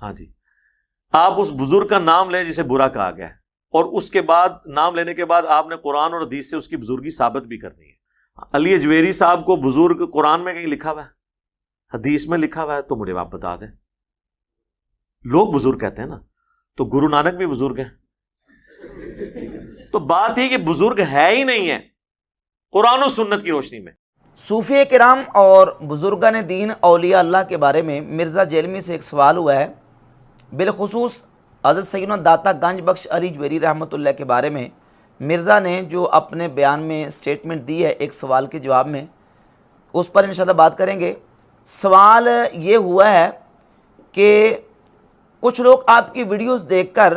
ہاں جی، آپ اس بزرگ کا نام لیں جسے برا کہا گیا ہے، اور اس کے بعد نام لینے کے بعد آپ نے قرآن اور حدیث سے اس کی بزرگی ثابت بھی کرنی ہے۔ علی اجویری صاحب کو بزرگ قرآن میں کہیں لکھا ہوا ہے؟ حدیث میں لکھا ہوا ہے؟ تو مجھے آپ بتا دیں۔ لوگ بزرگ کہتے ہیں نا، تو گرو نانک بھی بزرگ ہیں۔ تو بات یہ کہ بزرگ ہے ہی نہیں ہے قرآن و سنت کی روشنی میں۔ صوفیہ کرام اور بزرگان دین اولیاء اللہ کے بارے میں مرزا جیلمی سے ایک سوال ہوا ہے، بالخصوص حضرت سیدنا داتا گنج بخش علی اجویری رحمۃ اللہ کے بارے میں مرزا نے جو اپنے بیان میں سٹیٹمنٹ دی ہے ایک سوال کے جواب میں، اس پر انشاءاللہ بات کریں گے۔ سوال یہ ہوا ہے کہ کچھ لوگ آپ کی ویڈیوز دیکھ کر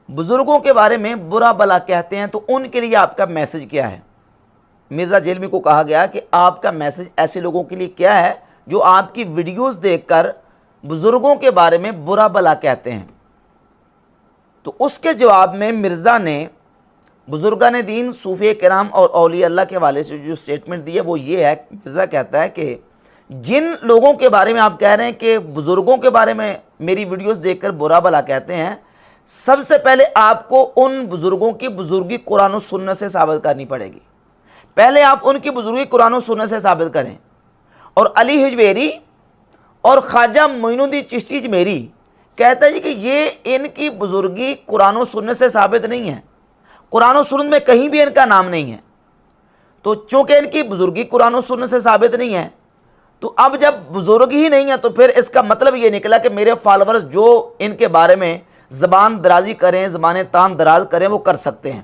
بزرگوں کے بارے میں برا بھلا کہتے ہیں، تو ان کے لیے آپ کا میسج کیا ہے؟ مرزا جیلمی کو کہا گیا کہ آپ کا میسج ایسے لوگوں کے لیے کیا ہے جو آپ کی ویڈیوز دیکھ کر بزرگوں کے بارے میں برا بھلا کہتے ہیں؟ تو اس کے جواب میں مرزا نے بزرگان دین، صوفیہ کرام اور اولیاء اللہ کے حوالے سے جو سٹیٹمنٹ دی ہے وہ یہ ہے، مرزا کہتا ہے کہ جن لوگوں کے بارے میں آپ کہہ رہے ہیں کہ بزرگوں کے بارے میں میری ویڈیوز دیکھ کر برا بھلا کہتے ہیں، سب سے پہلے آپ کو ان بزرگوں کی بزرگی قرآن و سنت سے ثابت کرنی پڑے گی۔ پہلے آپ ان کی بزرگی قرآن و سنت سے ثابت کریں۔ اور علی اجویری اور خواجہ معین الدین چشتی اجمیری کہتا ہے کہ یہ ان کی بزرگی قرآن و سنت سے ثابت نہیں ہے، قرآن و سنت میں کہیں بھی ان کا نام نہیں ہے۔ تو چونکہ ان کی بزرگی قرآن و سنت سے ثابت نہیں ہے، تو اب جب بزرگ ہی نہیں ہے تو پھر اس کا مطلب یہ نکلا کہ میرے فالورز جو ان کے بارے میں زبان درازی کریں، زبان تان دراز کریں، وہ کر سکتے ہیں۔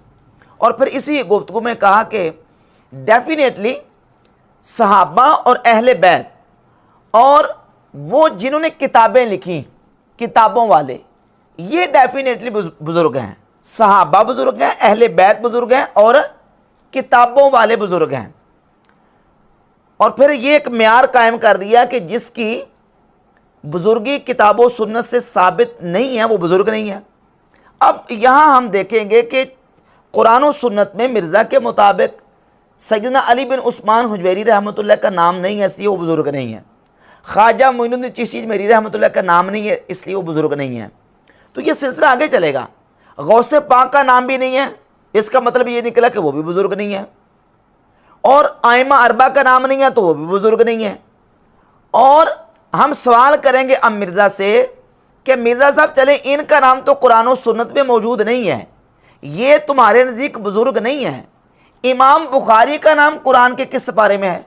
اور پھر اسی گفتگو میں کہا کہ ڈیفینیٹلی صحابہ اور اہل بیت اور وہ جنہوں نے کتابیں لکھی، کتابوں والے، یہ ڈیفینیٹلی بزرگ ہیں۔ صحابہ بزرگ ہیں، اہل بیت بزرگ ہیں، اور کتابوں والے بزرگ ہیں۔ اور پھر یہ ایک معیار قائم کر دیا کہ جس کی بزرگی کتاب و سنت سے ثابت نہیں ہے وہ بزرگ نہیں ہے۔ اب یہاں ہم دیکھیں گے کہ قرآن و سنت میں مرزا کے مطابق سیدنا علی بن عثمان حجویری رحمۃ اللہ کا نام نہیں ہے، اس لیے وہ بزرگ نہیں ہے۔ خواجہ معین الدین چشتی اجمیری رحمۃ اللہ کا نام نہیں ہے، اس لیے وہ بزرگ نہیں ہے۔ تو یہ سلسلہ آگے چلے گا۔ غوث پاک کا نام بھی نہیں ہے، اس کا مطلب یہ نکلا کہ وہ بھی بزرگ نہیں ہے۔ اور ائمہ اربعہ کا نام نہیں ہے تو وہ بھی بزرگ نہیں ہے۔ اور ہم سوال کریں گے اب مرزا سے کہ مرزا صاحب چلیں، ان کا نام تو قرآن و سنت میں موجود نہیں ہے، یہ تمہارے نزدیک بزرگ نہیں ہے۔ امام بخاری کا نام قرآن کے کس سپارے میں ہے؟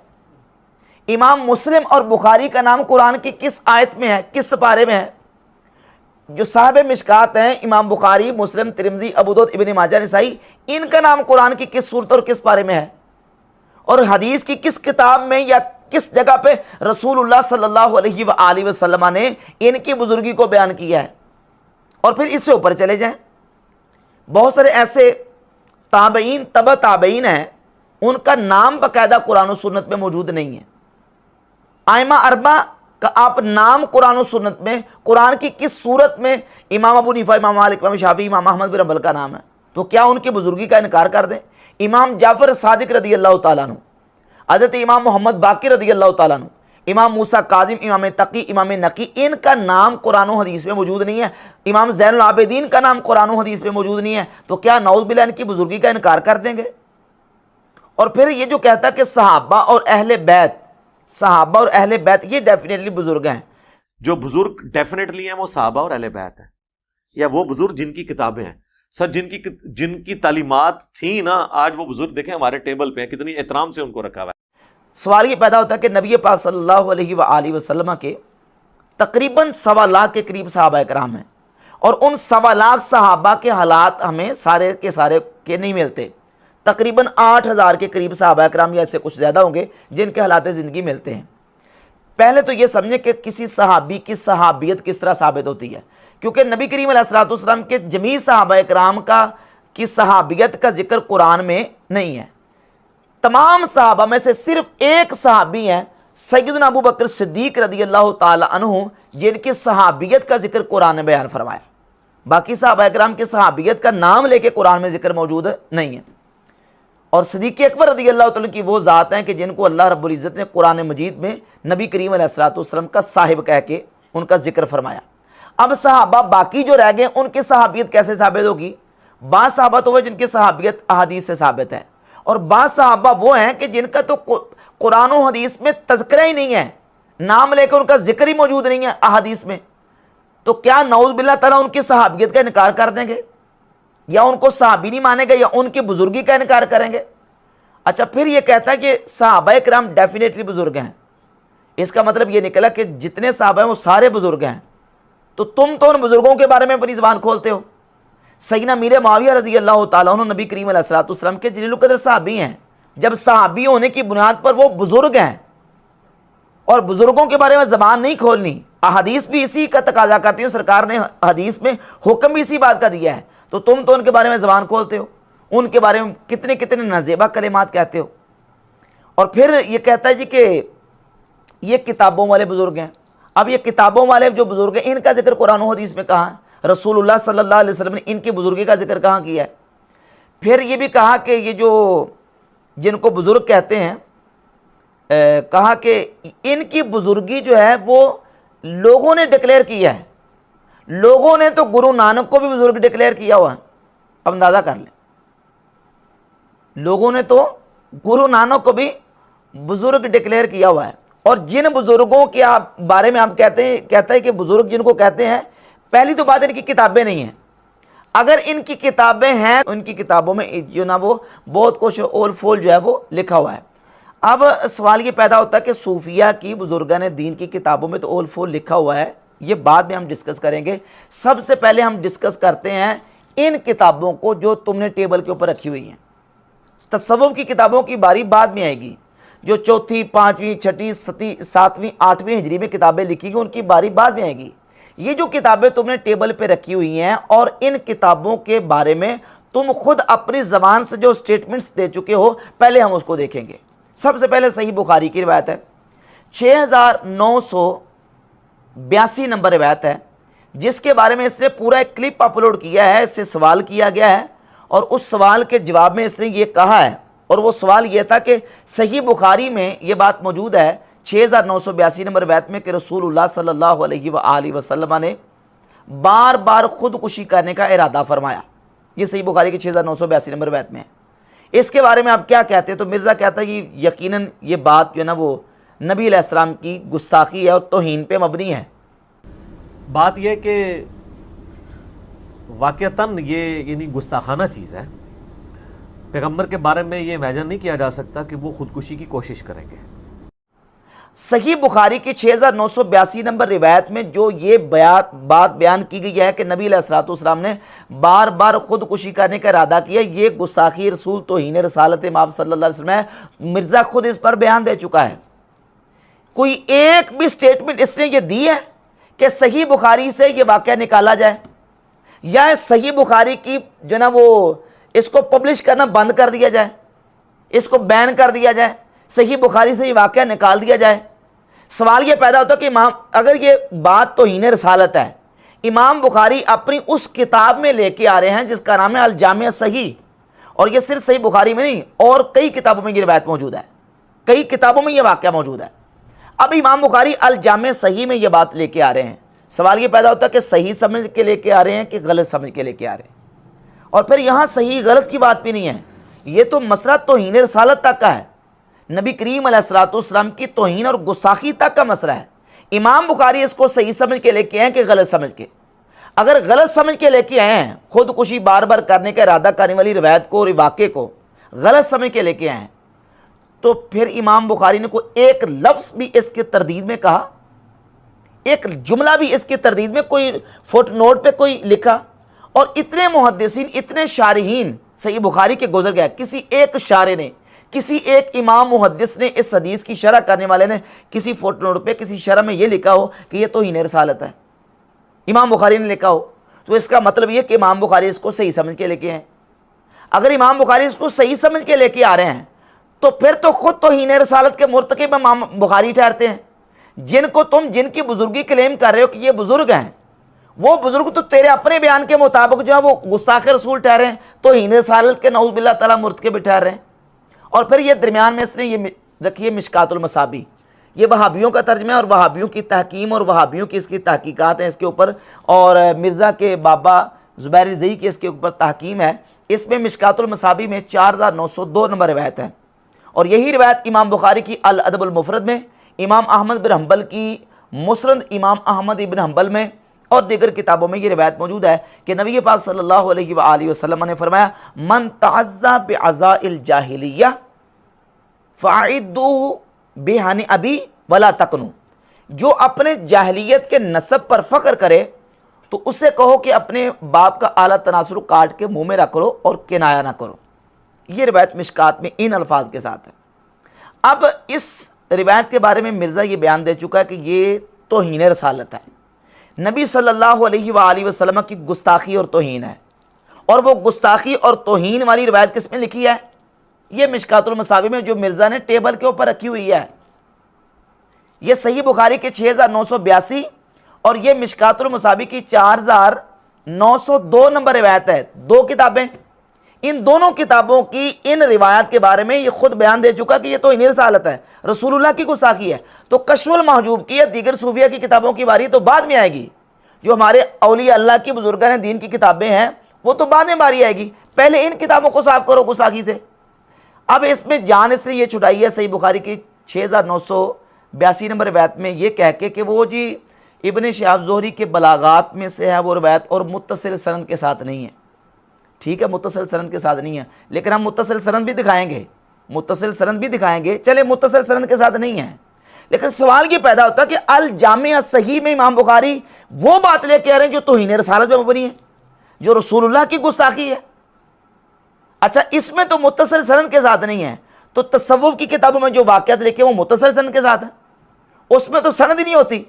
امام مسلم اور بخاری کا نام قرآن کی کس آیت میں ہے، کس سپارے میں ہے؟ جو صاحب مشکات ہیں، امام بخاری، مسلم، ترمذی، ابو داؤد، ابن ماجہ، نسائی، ان کا نام قرآن کی کس سورت اور کس پارے میں ہے؟ اور حدیث کی کس کتاب میں یا کس جگہ پہ رسول اللہ صلی اللہ علیہ وآلہ وسلم نے ان کی بزرگی کو بیان کیا ہے؟ اور پھر اس سے اوپر چلے جائیں، بہت سارے ایسے تابعین، تبع تابعین ہیں، ان کا نام باقاعدہ قرآن و سنت میں موجود نہیں ہے۔ ائمہ اربعہ کا آپ نام قرآن و سنت میں، قرآن کی کس صورت میں امام ابو حنیفہ، امام مالک، امام شافعی، امام احمد بن حنبل کا نام ہے؟ تو کیا ان کی بزرگی کا انکار کر دیں؟ امام جعفر صادق رضی اللہ تعالیٰ عنہ، حضرت امام محمد باقر رضی اللہ تعالیٰ عنہ، امام موسیٰ کاظم، امام تقی، امام نقی، ان کا نام قرآن و حدیث میں موجود نہیں ہے۔ امام زین العابدین کا نام قرآن و حدیث میں موجود نہیں ہے، تو کیا نعوذ باللہ ان کی بزرگی کا انکار کر دیں گے؟ اور پھر یہ جو کہتا ہے کہ صحابہ اور اہل بیت، صحابہ اور اہل بیت یہ ڈیفینیٹلی بزرگ ہیں۔ جو بزرگ ڈیفینیٹلی ہیں وہ صحابہ اور اہل بیت ہیں، یا وہ بزرگ جن کی کتابیں ہیں۔ سر جن کی تعلیمات تھیں نا، آج وہ بزرگ دیکھیں ہمارے ٹیبل پہ ہیں، کتنی احترام سے ان کو رکھا ہوا ہے۔ سوال یہ پیدا ہوتا ہے کہ نبی پاک صلی اللہ علیہ وآلہ وسلم کے تقریباً 1.25 لاکھ کے قریب صحابہ کرام ہیں، اور ان 1.25 لاکھ صحابہ کے حالات ہمیں سارے کے سارے کے نہیں ملتے۔ تقریباً 8,000 کے قریب صحابہ کرام یا اس سے کچھ زیادہ ہوں گے جن کے حالات زندگی ملتے ہیں۔ پہلے تو یہ سمجھیں کہ کسی صحابی کی صحابیت کس طرح ثابت ہوتی ہے، کیونکہ نبی کریم علیہ الصلوۃ والسلام کے جمیع صحابہ کرام کی صحابیت کا ذکر قرآن میں نہیں ہے۔ تمام صحابہ میں سے صرف ایک صحابی ہیں، سیدنا ابو بکر صدیق رضی اللہ تعالی عنہ، جن کی صحابیت کا ذکر قرآن نے بیان فرمایا۔ باقی صحابہ کرام کی صحابیت کا نام لے کے قرآن میں ذکر موجود نہیں ہے۔ اور صدیق اکبر رضی اللہ تعالیٰ کی وہ ذات ہیں کہ جن کو اللہ رب العزت نے قرآن مجید میں نبی کریم علیہ الصلوۃ والسلام کا صاحب کہہ کے ان کا ذکر فرمایا۔ اب صحابہ باقی جو رہ گئے ان کی صحابیت کیسے ثابت ہوگی؟ بعض صحابہ تو وہ جن کی صحابیت احادیث سے ثابت ہے، اور بعض صحابہ وہ ہیں کہ جن کا تو قرآن و حدیث میں تذکرہ ہی نہیں ہے، نام لے کے ان کا ذکر ہی موجود نہیں ہے احادیث میں، تو کیا نعوذ باللہ تعالیٰ ان کی صحابیت کا انکار کر دیں گے، یا ان کو صحابی نہیں مانیں گے، یا ان کی بزرگی کا انکار کریں گے؟ اچھا، پھر یہ کہتا ہے کہ صحابہ کرام ڈیفینیٹلی بزرگ ہیں، اس کا مطلب یہ نکلا کہ جتنے صحابہ ہیں وہ سارے بزرگ ہیں، تو تم تو ان بزرگوں کے بارے میں اپنی زبان کھولتے ہو۔ سیدنا امیر معاویہ رضی اللہ تعالیٰ عنہ نبی کریم علیہ السلام کے جلیل القدر صحابی ہیں، جب صحابی ہونے کی بنیاد پر وہ بزرگ ہیں، اور بزرگوں کے بارے میں زبان نہیں کھولنی، احادیث بھی اسی کا تقاضا کرتی ہیں، سرکار نے حدیث میں حکم بھی اسی بات کا دیا ہے، تو تم تو ان کے بارے میں زبان کھولتے ہو، ان کے بارے میں کتنے کتنے نازیبہ کلمات کہتے ہو۔ اور پھر یہ کہتا ہے جی کہ یہ کتابوں والے بزرگ ہیں۔ اب یہ کتابوں والے جو بزرگ ہیں ان کا ذکر قرآن و حدیث میں کہاں ہے؟ رسول اللہ صلی اللہ علیہ وسلم نے ان کی بزرگی کا ذکر کہاں کیا ہے؟ پھر یہ بھی کہا کہ یہ جو جن کو بزرگ کہتے ہیں، کہا کہ ان کی بزرگی جو ہے وہ لوگوں نے ڈکلیئر کیا ہے، لوگوں نے تو گرو نانک کو بھی بزرگ ڈکلیئر کیا ہوا ہے۔ اب اندازہ کر لیں، لوگوں نے تو گرو نانک کو بھی بزرگ ڈکلیئر کیا ہوا ہے، اور جن بزرگوں کے بارے میں آپ کہتا ہے کہ بزرگ جن کو کہتے ہیں، پہلی تو بات ان کی کتابیں نہیں ہیں، اگر ان کی کتابیں ہیں ان کی کتابوں میں جو نا وہ بہت کچھ اول فول جو ہے وہ لکھا ہوا ہے۔ اب سوال یہ پیدا ہوتا ہے کہ صوفیہ کی بزرگان دین کی کتابوں میں تو اول فول لکھا ہوا ہے، یہ بعد میں ہم ڈسکس کریں گے۔ سب سے پہلے ہم ڈسکس کرتے ہیں ان کتابوں کو جو تم نے ٹیبل کے اوپر رکھی ہوئی ہیں۔ تصوف کی کتابوں کی باری بعد میں آئے گی، جو چوتھی، پانچویں، چھٹی، ساتویں، آٹھویں ہجری میں کتابیں لکھی گئی ان کی باری بعد میں آئے گی۔ یہ جو کتابیں تم نے ٹیبل پہ رکھی ہوئی ہیں اور ان کتابوں کے بارے میں تم خود اپنی زبان سے جو سٹیٹمنٹس دے چکے ہو، پہلے ہم اس کو دیکھیں گے۔ سب سے پہلے صحیح بخاری کی روایت ہے، 6982 نمبر روایت ہے، جس کے بارے میں اس نے پورا ایک کلپ اپلوڈ کیا ہے، اس سے سوال کیا گیا ہے، اور اس سوال کے جواب میں اس نے یہ کہا ہے، اور وہ سوال یہ تھا کہ صحیح بخاری میں یہ بات موجود ہے 6982 نمبر روایت میں کہ رسول اللہ صلی اللہ علیہ وآلہ وسلم نے بار بار خودکشی کرنے کا ارادہ فرمایا۔ یہ صحیح بخاری کی 6982 نمبر روایت میں ہے۔ اس کے بارے میں آپ کیا کہتے ہیں؟ تو مرزا کہتا ہے کہ یقیناً یہ بات جو ہے نا وہ نبی علیہ السلام کی گستاخی ہے اور توہین پہ مبنی ہے۔ بات یہ کہ واقعتاً یہ یعنی گستاخانہ چیز ہے، پیغمبر کے بارے میں یہ امیجن نہیں کیا جا سکتا کہ وہ خودکشی کی کوشش کریں گے۔ صحیح بخاری کی 6982 نمبر روایت میں جو یہ بات بیان کی گئی ہے کہ نبی علیہ السلام نے بار بار خودکشی کرنے کا ارادہ کیا، یہ گستاخی رسول توہین رسالت مآب صلی اللہ علیہ وسلم ہے۔ مرزا خود اس پر بیان دے چکا ہے۔ کوئی ایک بھی سٹیٹمنٹ اس نے یہ دی ہے کہ صحیح بخاری سے یہ واقعہ نکالا جائے، یا صحیح بخاری کی جو نا وہ اس کو پبلش کرنا بند کر دیا جائے، اس کو بین کر دیا جائے، صحیح بخاری سے یہ واقعہ نکال دیا جائے؟ سوال یہ پیدا ہوتا ہے کہ امام، اگر یہ بات توہین رسالت ہے، امام بخاری اپنی اس کتاب میں لے کے آ رہے ہیں جس کا نام ہے الجامع صحیح، اور یہ صرف صحیح بخاری میں نہیں اور کئی کتابوں میں یہ روایت موجود ہے، کئی کتابوں میں یہ واقعہ موجود ہے۔ اب امام بخاری الجامع صحیح میں یہ بات لے کے آ رہے ہیں، سوال یہ پیدا ہوتا ہے کہ صحیح سمجھ کے لے کے آ رہے ہیں کہ غلط سمجھ کے لے کے آ رہے ہیں؟ اور پھر یہاں صحیح غلط کی بات بھی نہیں ہے، یہ تو مسئلہ توہین رسالت تک کا ہے، نبی کریم علیہ السلام کی توہین اور گستاخی تک کا مسئلہ ہے۔ امام بخاری اس کو صحیح سمجھ کے لے کے آئے ہیں کہ غلط سمجھ کے؟ اگر غلط سمجھ کے لے کے آئے ہیں، خودکشی بار بار کرنے کا ارادہ کرنے والی روایت کو اور واقعے کو غلط سمجھ کے لے کے آئے ہیں، تو پھر امام بخاری نے کوئی ایک لفظ بھی اس کی تردید میں کہا، ایک جملہ بھی اس کی تردید میں کوئی فٹ نوٹ پہ کوئی لکھا؟ اور اتنے محدثین، اتنے شارحین صحیح بخاری کے گزر گئے، کسی ایک شارح نے، کسی ایک امام محدث نے، اس حدیث کی شرح کرنے والے نے کسی فٹ نوٹ پہ کسی شرح میں یہ لکھا ہو کہ یہ توہین رسالت ہے، امام بخاری نے لکھا ہو، تو اس کا مطلب یہ کہ امام بخاری اس کو صحیح سمجھ کے لے کے ہیں۔ اگر امام بخاری اس کو صحیح سمجھ کے لے کے آ رہے ہیں تو پھر تو خود توہین رسالت کے مرتکب امام بخاری ٹھہرتے ہیں، جن کی بزرگی کلیم کر رہے ہو کہ یہ بزرگ ہیں، وہ بزرگ تو تیرے اپنے بیان کے مطابق جو ہے وہ گستاخ رسول ٹھہرے ہیں، توہین رسالت کے نعوذ باللہ تعالیٰ مرتکب ٹھہر رہے ہیں۔ اور پھر یہ درمیان میں اس نے یہ رکھی ہے مشکات المصابیح، یہ وہابیوں کا ترجمہ ہے اور وہابیوں کی تحکیم اور وہابیوں کی اس کی تحقیقات ہیں اس کے اوپر، اور مرزا کے بابا زبیر رضی کی اس کے اوپر تحکیم ہے۔ اس میں مشکات المصابیح میں 4902 نمبر روایت ہے، اور یہی روایت امام بخاری کی الادب المفرد میں، امام احمد بن حنبل کی مسند امام احمد ابن حنبل میں اور دیگر کتابوں میں یہ روایت موجود ہے کہ نبی پاک صلی اللہ علیہ وآلہ وسلم نے فرمایا من تعزا بعزاء الجاہلیہ فاعدوہ بہن ابی ولا تکنو، جو اپنے جاہلیت کے نسب پر فخر کرے تو اسے کہو کہ اپنے باپ کا اعلیٰ تناسل کاٹ کے منہ میں رکھ لو اور کنایا نہ کرو۔ یہ روایت مشکات میں ان الفاظ کے ساتھ ہے۔ اب اس روایت کے بارے میں مرزا یہ بیان دے چکا ہے کہ یہ توہین رسالت ہے، نبی صلی اللہ علیہ وآلہ وسلم کی گستاخی اور توہین ہے، اور وہ گستاخی اور توہین والی روایت کس میں لکھی ہے؟ یہ مشکات المصابیح میں جو مرزا نے ٹیبل کے اوپر رکھی ہوئی ہے۔ یہ صحیح بخاری کے 6982 اور یہ مشکات المصابیح کی 4902 نمبر روایت ہے، دو کتابیں۔ ان دونوں کتابوں کی ان روایات کے بارے میں یہ خود بیان دے چکا کہ یہ توہین رسالت ہے، رسول اللہ کی گستاخی ہے۔ تو کشف المحجوب کی یا دیگر صوفیہ کی کتابوں کی باری تو بعد میں آئے گی، جو ہمارے اولیاء اللہ کی بزرگان دین کی کتابیں ہیں وہ تو بعد میں باری آئے گی، پہلے ان کتابوں کو صاف کرو گستاخی سے۔ اب اس میں جان اس نے یہ چھٹائی ہے صحیح بخاری کی 6982 نمبر روایت میں یہ کہہ کے کہ وہ جی ابن شہاب زہری کے بلاغات میں سے ہے وہ روایت، اور متصل سند کے ساتھ نہیں ہے۔ ٹھیک ہے، متصل سند کے ساتھ نہیں ہے، لیکن ہم متصل سند بھی دکھائیں گے، متصل سند بھی دکھائیں گے، چلے متصل سند کے ساتھ نہیں ہے، لیکن سوال یہ پیدا ہوتا ہے کہ الجامع صحیح میں امام بخاری وہ بات لے کے آ رہے ہیں جو توہین رسالت میں مبنی ہے، جو رسول اللہ کی گستاخی ہے۔ اچھا، اس میں تو متصل سند کے ساتھ نہیں ہے، تو تصوف کی کتابوں میں جو واقعات لکھے وہ متصل سند کے ساتھ ہیں، اس میں تو سند ہی نہیں ہوتی،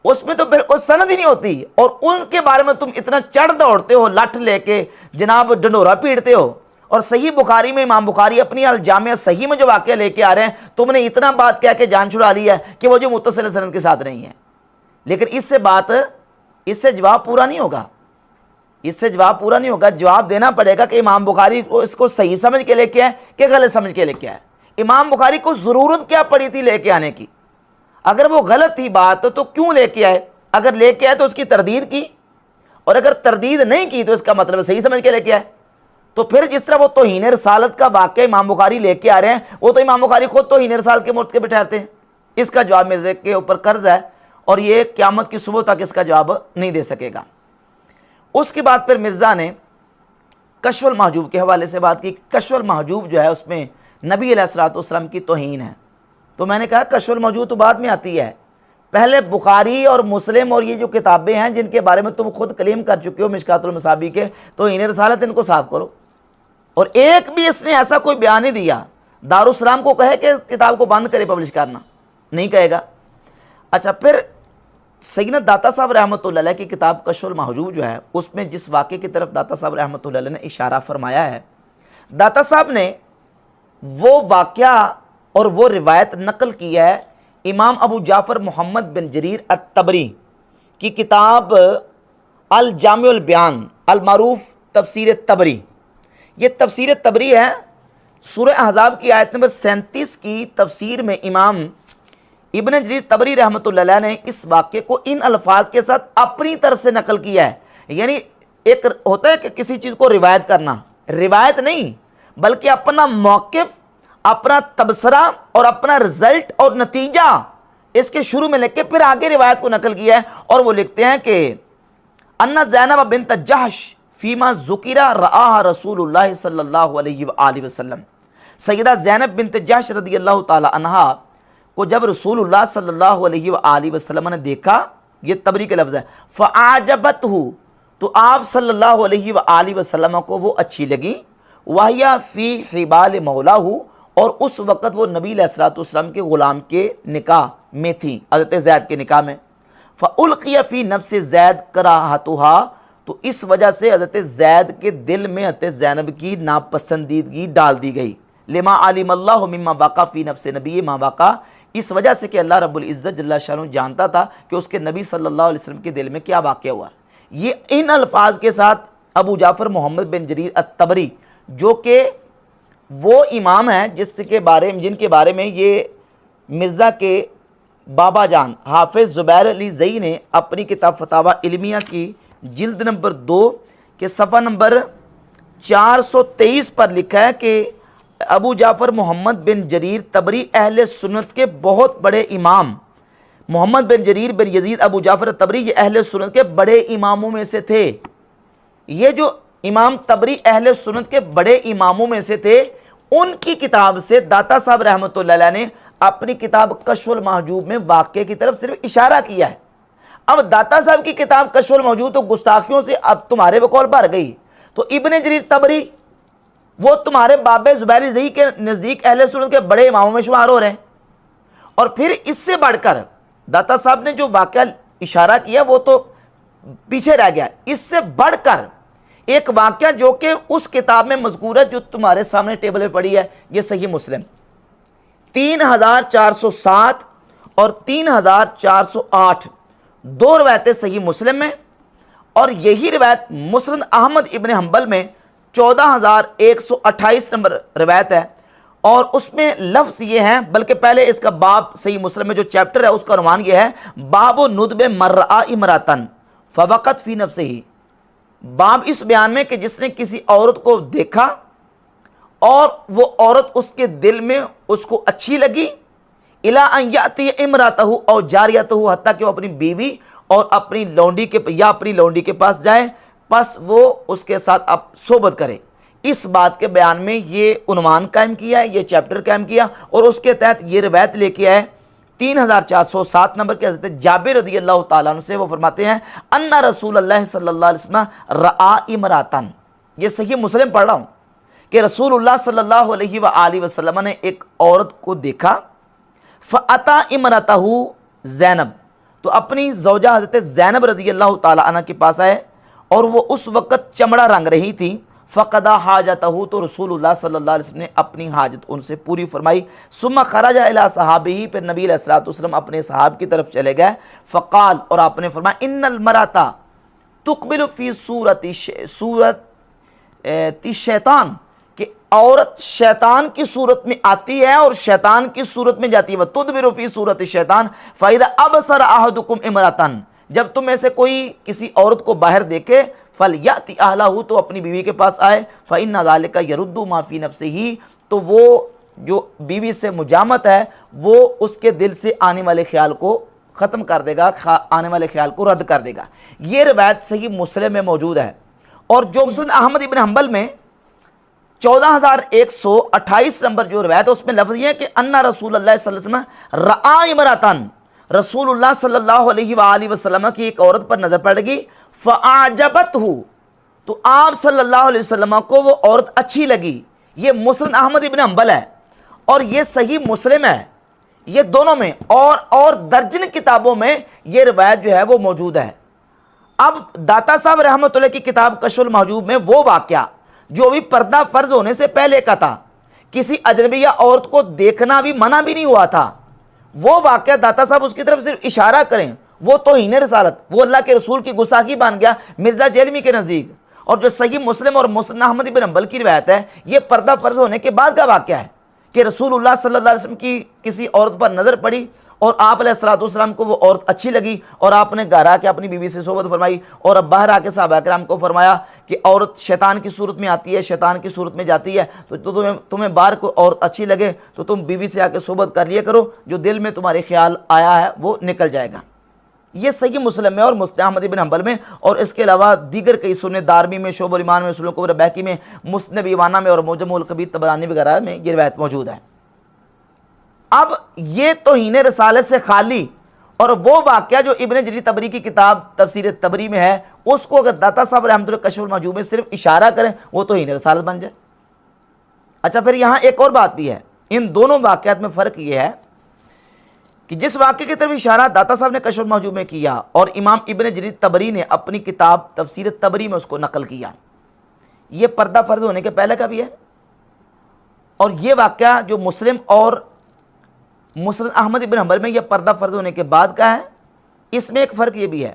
اس میں تو بالکل سند ہی نہیں ہوتی، اور ان کے بارے میں تم اتنا چڑھ دوڑتے ہو، لٹھ لے کے جناب ڈنڈورا پیٹتے ہو، اور صحیح بخاری میں امام بخاری اپنی الجامع صحیح میں جو واقعہ لے کے آ رہے ہیں تم نے اتنا بات کہہ کے جان چھڑا لی ہے کہ وہ جو متصل سند کے ساتھ نہیں ہے۔ لیکن اس سے جواب پورا نہیں ہوگا، اس سے جواب پورا نہیں ہوگا، جواب دینا پڑے گا کہ امام بخاری کو اس کو صحیح سمجھ کے لے کے آئے کہ غلط سمجھ کے لے کے آئے۔ امام بخاری کو ضرورت کیا پڑی تھی لے کے آنے کی؟ اگر وہ غلط تھی بات تو کیوں لے کے آئے؟ اگر لے کے آئے تو اس کی تردید کی، اور اگر تردید نہیں کی تو اس کا مطلب صحیح سمجھ کے لے کے آئے۔ تو پھر جس طرح وہ توہین رسالت کا واقعہ امام بخاری لے کے آ رہے ہیں، وہ تو امام بخاری خود توہین رسالت کے مرتکب ٹھہرتے ہیں۔ اس کا جواب مرزا کے اوپر قرض ہے، اور یہ قیامت کی صبح تک اس کا جواب نہیں دے سکے گا۔ اس کے بعد پھر مرزا نے کشف المحجوب کے حوالے سے بات کی۔ کشف المحجوب جو ہے اس میں نبی علیہ الصلوۃ والسلام کی توہین ہے۔ تو میں نے کہا کشف المحجوب تو بعد میں آتی ہے، پہلے بخاری اور مسلم اور یہ جو کتابیں ہیں جن کے بارے میں تم خود کلیم کر چکے ہو مشکات المصابیح کے، تو انہیں رسالت ان کو صاف کرو۔ اور ایک بھی اس نے ایسا کوئی بیان نہیں دیا، دارالسلام کو کہے کہ کتاب کو بند کرے پبلش کرنا، نہیں کہے گا۔ اچھا، پھر سیدنا داتا صاحب رحمۃ اللہ علیہ کی کتاب کشف المحجوب جو ہے اس میں جس واقعے کی طرف داتا صاحب رحمۃ اللہ علیہ نے اشارہ فرمایا ہے، داتا صاحب نے وہ واقعہ اور وہ روایت نقل کی ہے امام ابو جعفر محمد بن جریر الطبری کی کتاب الجامع البیان المعروف تفسیر طبری۔ یہ تفسیر طبری ہے، سورہ احزاب کی آیت نمبر 37 کی تفسیر میں امام ابن جریر طبری رحمۃ اللہ علیہ نے اس واقعے کو ان الفاظ کے ساتھ اپنی طرف سے نقل کیا ہے۔ یعنی ایک ہوتا ہے کہ کسی چیز کو روایت کرنا، روایت نہیں بلکہ اپنا موقف، اپنا تبصرہ اور اپنا رزلٹ اور نتیجہ اس کے شروع میں لکھ کے پھر آگے روایت کو نقل کیا ہے، اور وہ لکھتے ہیں کہ ان زینب بنت جحش فیما ذکر رآہ رسول اللہ صلی اللہ علیہ وآلہ وسلم، سیدہ زینب بنت جحش رضی اللہ تعالی عنہا کو جب رسول اللہ صلی اللہ علیہ وآلہ وسلم نے دیکھا، یہ طبری کے لفظ ہے، فَأَعْجَبَتْهُ، تو آپ صلی اللہ علیہ وآلہ وسلم کو وہ اچھی لگی، وَهِيَ فِي حِبَالِ مَوْلَاهُ، اور اس وقت وہ نبی علیہ الصلوۃ والسلام کے غلام کے نکاح میں تھیں، حضرت زید کے نکاح میں۔ فَأُلْقِيَ فِي نَفْسِ زید كَرَاهَتُهَا، تو اس وجہ سے حضرت زید کے دل میں حضرت زینب کی ناپسندیدگی ڈال دی گئی، لما علم اللہ مما وقع فی نفس نبی ما وقع، اس وجہ سے کہ اللہ رب العزت جل شانہ جانتا تھا کہ اس کے نبی صلی اللہ علیہ وسلم کے دل میں کیا واقع ہوا۔ یہ ان الفاظ کے ساتھ ابو جعفر محمد بن جریر الطبری، جو کہ وہ امام ہیں جن کے بارے میں یہ مرزا کے بابا جان حافظ زبیر علی زئی نے اپنی کتاب فتاوی علمیہ کی جلد نمبر 2 کے صفحہ نمبر 423 پر لکھا ہے کہ ابو جعفر محمد بن جریر طبری اہل سنت کے بہت بڑے امام، محمد بن جریر بن یزید ابو جعفر طبری یہ اہل سنت کے بڑے اماموں میں سے تھے۔ یہ جو امام طبری اہل سنت کے بڑے اماموں میں سے تھے، ان کی کتاب سے داتا صاحب رحمۃ اللہ علیہ نے اپنی کتاب کشف المحجوب میں واقعے کی طرف صرف اشارہ کیا ہے۔ اب داتا صاحب کی کتاب کشف المحجوب تو گستاخیوں سے اب تمہارے بقول بھر گئی، تو ابن جریر طبری وہ تمہارے باب زبیر زئی کے نزدیک اہل سنت کے بڑے اماموں میں شمار ہو رہے ہیں۔ اور پھر اس سے بڑھ کر داتا صاحب نے جو واقعہ اشارہ کیا وہ تو پیچھے رہ گیا، اس سے بڑھ کر ایک واقعہ جو کہ اس کتاب میں مذکور ہے جو تمہارے سامنے ٹیبل پہ پڑی ہے، یہ صحیح مسلم 3407 اور 3408 دو روایتیں صحیح مسلم میں، اور یہی روایت مسند احمد ابن حنبل میں 14128 نمبر روایت ہے، اور اس میں لفظ یہ ہیں، بلکہ پہلے اس کا باب صحیح مسلم میں جو چیپٹر ہے اس کا عنوان یہ ہے باب ندب من رآ امراتن فوقت فی نفسہ، باب اس بیان میں کہ جس نے کسی عورت کو دیکھا اور وہ عورت اس کے دل میں اس کو اچھی لگی، الی ان یاتی امراتہ او جاریتہ، حتیٰ کہ وہ اپنی بیوی اور اپنی لونڈی کے پاس جائے، پس وہ اس کے ساتھ اب صحبت کرے۔ اس بات کے بیان میں یہ عنوان قائم کیا ہے، یہ چیپٹر قائم کیا، اور اس کے تحت یہ روایت لے کے آئے 3407 نمبر کے حضرت جابر رضی اللہ تعالیٰ عنہ سے، وہ فرماتے ہیں ان رسول اللہ صلی اللہ علیہ وسلم رآ امراتن، یہ صحیح مسلم پڑھ رہا ہوں کہ رسول اللہ صلی اللہ علیہ وآلہ وسلم نے ایک عورت کو دیکھا، فاتا امراتہ زینب، تو اپنی زوجہ حضرت زینب رضی اللہ تعالیٰ عنہ کے پاس آئے، اور وہ اس وقت چمڑا رنگ رہی تھی، فقضى حاجتہ، تو رسول اللہ صلی اللہ علیہ وسلم نے اپنی حاجت ان سے پوری فرمائی، ثم خرج الی صحابہ، پھر نبی علیہ الصلوۃ والسلام اپنے صحاب کی طرف چلے گئے، فقال، اور آپ نے فرمایا ان المرأۃ تقبل فی صورت شیطان، کہ عورت شیطان کی صورت میں آتی ہے اور شیطان کی صورت میں جاتی ہے، وتدبر فی صورت الشیطان فاذا ابصر احدکم امرأۃ، جب تم میں سے کوئی کسی عورت کو باہر دیکھے، فلیأتی اہلہ، تو اپنی بیوی کے پاس آئے، فإن ذلک یرد ما فی نفسہ، تو وہ جو بیوی سے مجامت ہے وہ اس کے دل سے آنے والے خیال کو ختم کر دے گا، آنے والے خیال کو رد کر دے گا۔ یہ روایت صحیح مسلم میں موجود ہے، اور جو مسند احمد ابن حنبل میں 14128 نمبر جو روایت ہے اس میں لفظ یہ ہے کہ ان رسول اللہ صلی اللہ علیہ وسلم رآ امراتن، رسول اللہ صلی اللہ علیہ وآلہ وسلم کی ایک عورت پر نظر پڑ گئی، فاعجبتہ، تو آپ صلی اللہ علیہ وسلم کو وہ عورت اچھی لگی۔ یہ مسند احمد ابن حنبل ہے اور یہ صحیح مسلم ہے، یہ دونوں میں اور درجن کتابوں میں یہ روایت جو ہے وہ موجود ہے۔ اب داتا صاحب رحمۃ اللہ کی کتاب کشف المحجوب میں وہ واقعہ جو بھی پردہ فرض ہونے سے پہلے کا تھا، کسی اجنبیہ عورت کو دیکھنا بھی منع بھی نہیں ہوا تھا، وہ واقعہ داتا صاحب اس کی طرف صرف اشارہ کریں، وہ توہین رسالت، وہ اللہ کے رسول کی گستاخی بن گیا مرزا جیلمی کے نزدیک۔ اور جو صحیح مسلم اور مسند احمد بن حنبل کی روایت ہے، یہ پردہ فرض ہونے کے بعد کا واقعہ ہے کہ رسول اللہ صلی اللہ علیہ وسلم کی کسی عورت پر نظر پڑی اور آپ علیہ الصلوۃ والسلام کو وہ عورت اچھی لگی، اور آپ نے گھر آ کے اپنی بیوی سے صحبت فرمائی، اور اب باہر آ کے صحابہ کرام کو فرمایا کہ عورت شیطان کی صورت میں آتی ہے، شیطان کی صورت میں جاتی ہے، تو تمہیں باہر کو عورت اچھی لگے تو تم بیوی سے آ کے صحبت کر لیا کرو، جو دل میں تمہارے خیال آیا ہے وہ نکل جائے گا۔ یہ صحیح مسلم میں اور مسند احمد بن حنبل میں، اور اس کے علاوہ دیگر کئی سنن دارمی میں، شعب الایمان میں، سنن کبری بہقی میں، مسند ایوانہ میں اور معجم الکبیر طبرانی وغیرہ میں یہ روایت موجود ہے۔ اب یہ توہین رسالت سے خالی اور وہ واقعہ جو ابن جریر طبری کی کتاب تفسیر طبری میں ہے، اس کو اگر داتا صاحب رحمۃ اللہ کشف المحجوب میں صرف اشارہ کریں وہ توہین رسالت بن جائے۔ اچھا، پھر یہاں ایک اور بات بھی ہے، ان دونوں واقعات میں فرق یہ ہے کہ جس واقعے کی طرف اشارہ داتا صاحب نے کشف المحجوب میں کیا اور امام ابن جریر طبری نے اپنی کتاب تفسیر طبری میں اس کو نقل کیا، یہ پردہ فرض ہونے کے پہلے کا بھی ہے، اور یہ واقعہ جو مسلم اور مسند احمد بن حنبل میں یہ پردہ فرض ہونے کے بعد کا ہے۔ اس میں ایک فرق یہ بھی ہے،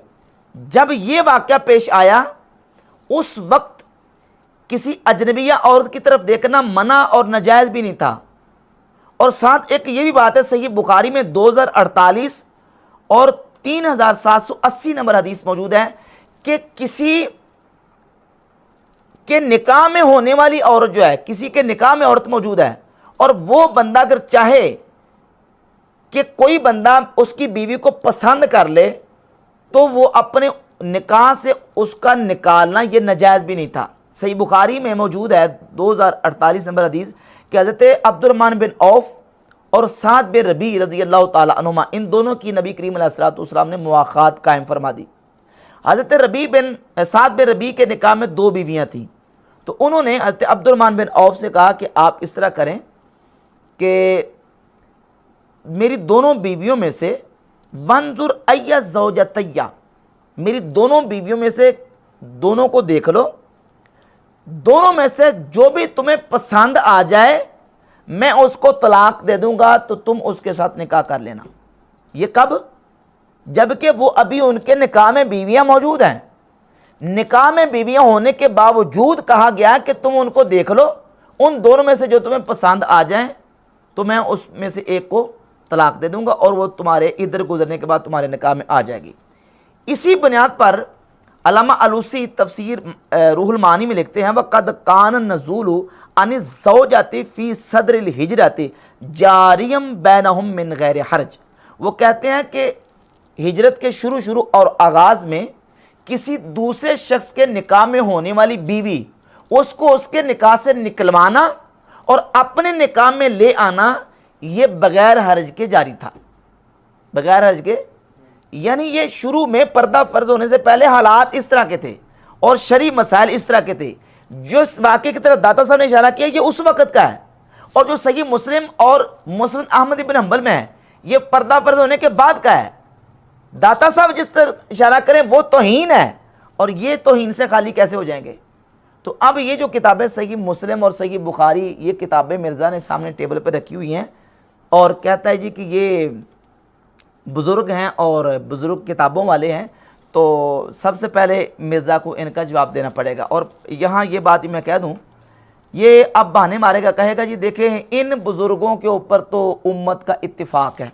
جب یہ واقعہ پیش آیا اس وقت کسی اجنبیہ عورت کی طرف دیکھنا منع اور ناجائز بھی نہیں تھا، اور ساتھ ایک یہ بھی بات ہے صحیح بخاری میں 2048 اور 3780 نمبر حدیث موجود ہے کہ کسی کے نکاح میں ہونے والی عورت جو ہے، کسی کے نکاح میں عورت موجود ہے اور وہ بندہ اگر چاہے کہ کوئی بندہ اس کی بیوی کو پسند کر لے تو وہ اپنے نکاح سے اس کا نکالنا یہ ناجائز بھی نہیں تھا۔ صحیح بخاری میں موجود ہے 2048 نمبر حدیث کہ حضرت عبد الرحمن بن عوف اور سعد بن ربیع رضی اللہ تعالی عنہما، ان دونوں کی نبی کریم علیہ السلام نے مواخات قائم فرما دی۔ حضرت سعد بن ربیع کے نکاح میں 2 بیویاں تھیں، تو انہوں نے حضرت عبد الرحمن بن عوف سے کہا کہ آپ اس طرح کریں کہ میری دونوں بیویوں میں سے وانظر ای زوجتیہ، میری دونوں بیویوں میں سے دونوں کو دیکھ لو، دونوں میں سے جو بھی تمہیں پسند آ جائے میں اس کو طلاق دے دوں گا تو تم اس کے ساتھ نکاح کر لینا۔ یہ کب؟ جبکہ وہ ابھی ان کے نکاح میں بیویاں موجود ہیں، نکاح میں بیویاں ہونے کے باوجود کہا گیا کہ تم ان کو دیکھ لو، ان دونوں میں سے جو تمہیں پسند آ جائیں تو میں اس میں سے ایک کو طلاق دے دوں گا اور وہ تمہارے ادھر گزرنے کے بعد تمہارے نکاح میں آ جائے گی۔ اسی بنیاد پر علامہ علوسی تفسیر روح المعانی میں لکھتے ہیں وَقَدْ كَانَ النُّزُولُ عَنِ الزَّوْجَةِ فِي صَدْرِ الْحِجْرَةِ جَارِيًا بَيْنَهُمْ مِنْ غَيْرِ حَرْج، وہ کہتے ہیں کہ ہجرت کے شروع اور آغاز میں کسی دوسرے شخص کے نکاح میں ہونے والی بیوی اس کو اس کے نکاح سے نکلوانا اور اپنے نکاح میں لے آنا یہ بغیر حرج کے جاری تھا، بغیر حرج کے، یعنی یہ شروع میں پردہ فرض ہونے سے پہلے حالات اس طرح کے تھے اور شرعی مسائل اس طرح کے تھے۔ جو اس واقعے کی طرف داتا صاحب نے اشارہ کیا یہ اس وقت کا ہے، اور جو صحیح مسلم اور مسند احمد بن حنبل میں ہے یہ پردہ فرض ہونے کے بعد کا ہے۔ داتا صاحب جس طرح اشارہ کریں وہ توہین ہے، اور یہ توہین سے خالی کیسے ہو جائیں گے؟ تو اب یہ جو کتابیں صحیح مسلم اور صحیح بخاری، یہ کتابیں مرزا نے سامنے ٹیبل پہ رکھی ہوئی ہیں اور کہتا ہے جی کہ یہ بزرگ ہیں اور بزرگ کتابوں والے ہیں، تو سب سے پہلے مرزا کو ان کا جواب دینا پڑے گا۔ اور یہاں یہ بات میں کہہ دوں، یہ اب بہانے مارے گا، کہے گا جی دیکھیں ان بزرگوں کے اوپر تو امت کا اتفاق ہے،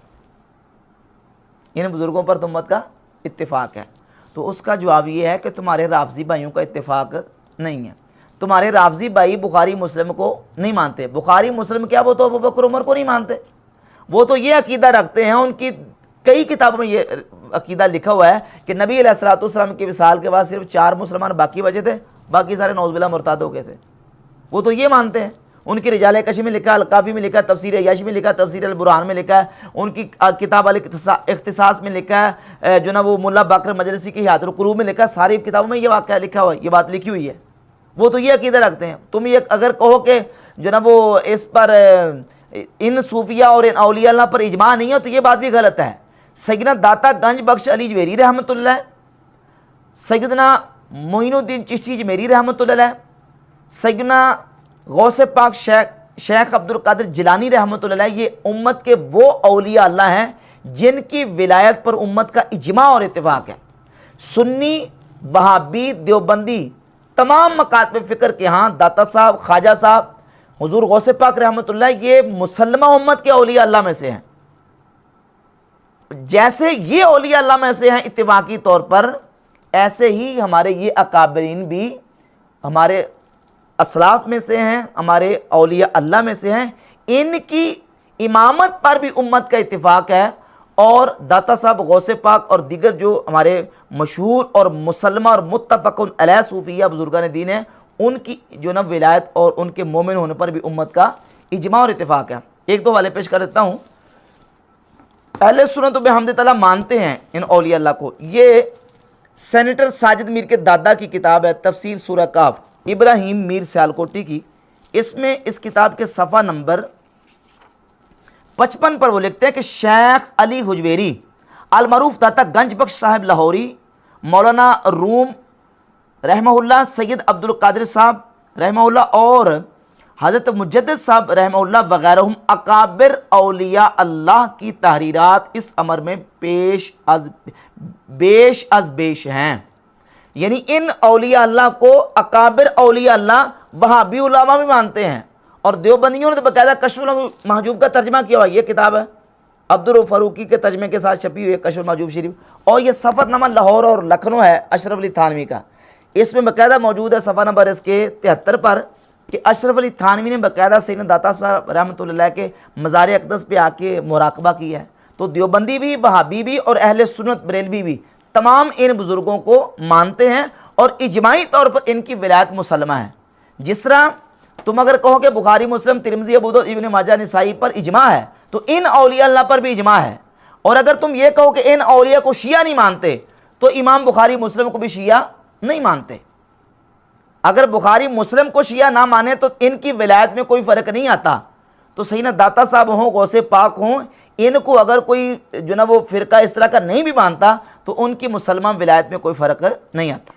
ان بزرگوں پر تو امت کا اتفاق ہے، تو اس کا جواب یہ ہے کہ تمہارے رافضی بھائیوں کا اتفاق نہیں ہے، تمہارے رافضی بھائی بخاری مسلم کو نہیں مانتے۔ بخاری مسلم کیا، وہ تو ابو بکر عمر کو نہیں مانتے، وہ تو یہ عقیدہ رکھتے ہیں، ان کی کئی کتابوں میں یہ عقیدہ لکھا ہوا ہے کہ نبی علیہ السلام کی وصال کے بعد صرف 4 مسلمان باقی بچے تھے، باقی سارے نعوذ باللہ مرتد ہو گئے تھے، وہ تو یہ مانتے ہیں۔ ان کی رجال کشی میں لکھا ہے، الکافی میں لکھا ہے، تفسیر عیاشی میں لکھا ہے، تفسیر البرہان میں لکھا ہے، ان کی کتاب الاختصاص میں لکھا ہے، جو نا وہ ملا باقر مجلسی کی حیات القلوب میں لکھا ہے، ساری کتابوں میں یہ واقعہ لکھا ہوا ہے، یہ بات لکھی ہوئی ہے۔ وہ تو یہ عقیدہ رکھتے ہیں۔ تم یہ اگر کہو کہ جو نا وہ اس پر ان صوفیہ اور ان اولیاء اللہ پر اجماع نہیں ہے تو یہ بات بھی غلط ہے۔ سیدنا داتا گنج بخش علی جویری رحمۃ اللہ، سیدنا معین الدین چشتی جمیری رحمۃ اللہ، سیدنا غوث پاک شیخ عبد القادر جیلانی رحمۃ اللہ، یہ امت کے وہ اولیاء اللہ ہیں جن کی ولایت پر امت کا اجماع اور اتفاق ہے۔ سنی، وہابی، دیوبندی، تمام مکاتب فکر کے ہاں داتا صاحب، خواجہ صاحب، حضور غوث پاک رحمۃ اللہ یہ مسلمہ امت کے اولیاء اللہ میں سے ہیں۔ جیسے یہ اولیاء اللہ میں سے ہیں اتفاقی طور پر، ایسے ہی ہمارے یہ اکابرین بھی ہمارے اسلاف میں سے ہیں، ہمارے اولیاء اللہ میں سے ہیں، ان کی امامت پر بھی امت کا اتفاق ہے۔ اور داتا صاحب، غوث پاک اور دیگر جو ہمارے مشہور اور مسلمہ اور متفق علیہ صوفیہ بزرگان دین ہیں، ان کی جو نا ولایت اور ان کے مومن ہونے پر بھی امت کا اجماع اور اتفاق ہے۔ ایک دو والے پیش کر دیتا ہوں۔ اہل سنت و بحمد تعالیٰ مانتے ہیں ان اولیاء اللہ کو۔ یہ سینیٹر ساجد میر کے دادا کی کتاب ہے تفسیر سورہ کاف، ابراہیم میر سیالکوٹی کی، اس میں اس کتاب کے صفحہ نمبر 55 پر وہ لکھتے ہیں کہ شیخ علی حجویری المعروف داتا گنج بخش صاحب لاہوری، مولانا روم رحمہ اللہ، سید عبد القادر صاحب رحمہ اللہ اور حضرت مجدد صاحب رحمہ اللہ وغیرہ اکابر اولیاء اللہ کی تحریرات اس امر میں بیش از بیش ہیں۔ یعنی ان اولیاء اللہ کو اکابر اولیاء اللہ وہابی علماء بھی مانتے ہیں اور دیوبندیوں نے تو باقاعدہ کشف المحجوب کا ترجمہ کیا ہوا. یہ کتاب ہے عبدالرؤف فاروقی کے ترجمے کے ساتھ چھپی ہوئی ہے کشف المحجوب شریف. اور یہ سفر نامہ لاہور اور لکھنؤ ہے اشرف علی تھانوی کا. اس میں باقاعدہ موجود ہے صفحہ نمبر اس کے 73 پر کہ اشرف علی تھانوی نے باقاعدہ سیدنا داتا صاحب رحمۃ اللہ کے مزار اقدس پہ آ کے مراقبہ کیا ہے. تو دیوبندی بھی، وہابی بھی اور اہل سنت بریلوی بھی تمام ان بزرگوں کو مانتے ہیں اور اجماعی طور پر ان کی ولایت مسلمہ ہے. جس طرح تم اگر کہو کہ بخاری، مسلم، ترمذی، ابو داؤد، ابن ماجہ، نسائی پر اجماع ہے تو ان اولیاء اللہ پر بھی اجماع ہے. اور اگر تم یہ کہو کہ ان اولیاء کو شیعہ نہیں مانتے تو امام بخاری مسلم کو بھی شیعہ نہیں مانتے. اگر بخاری مسلم کو شیعہ نہ مانے تو ان کی ولایت میں کوئی فرق نہیں آتا. تو سیدنا داتا صاحب ہوں، غوث پاک ہوں، ان کو اگر کوئی جو نا وہ فرقہ اس طرح کا نہیں بھی مانتا تو ان کی مسلمان ولایت میں کوئی فرق نہیں آتا.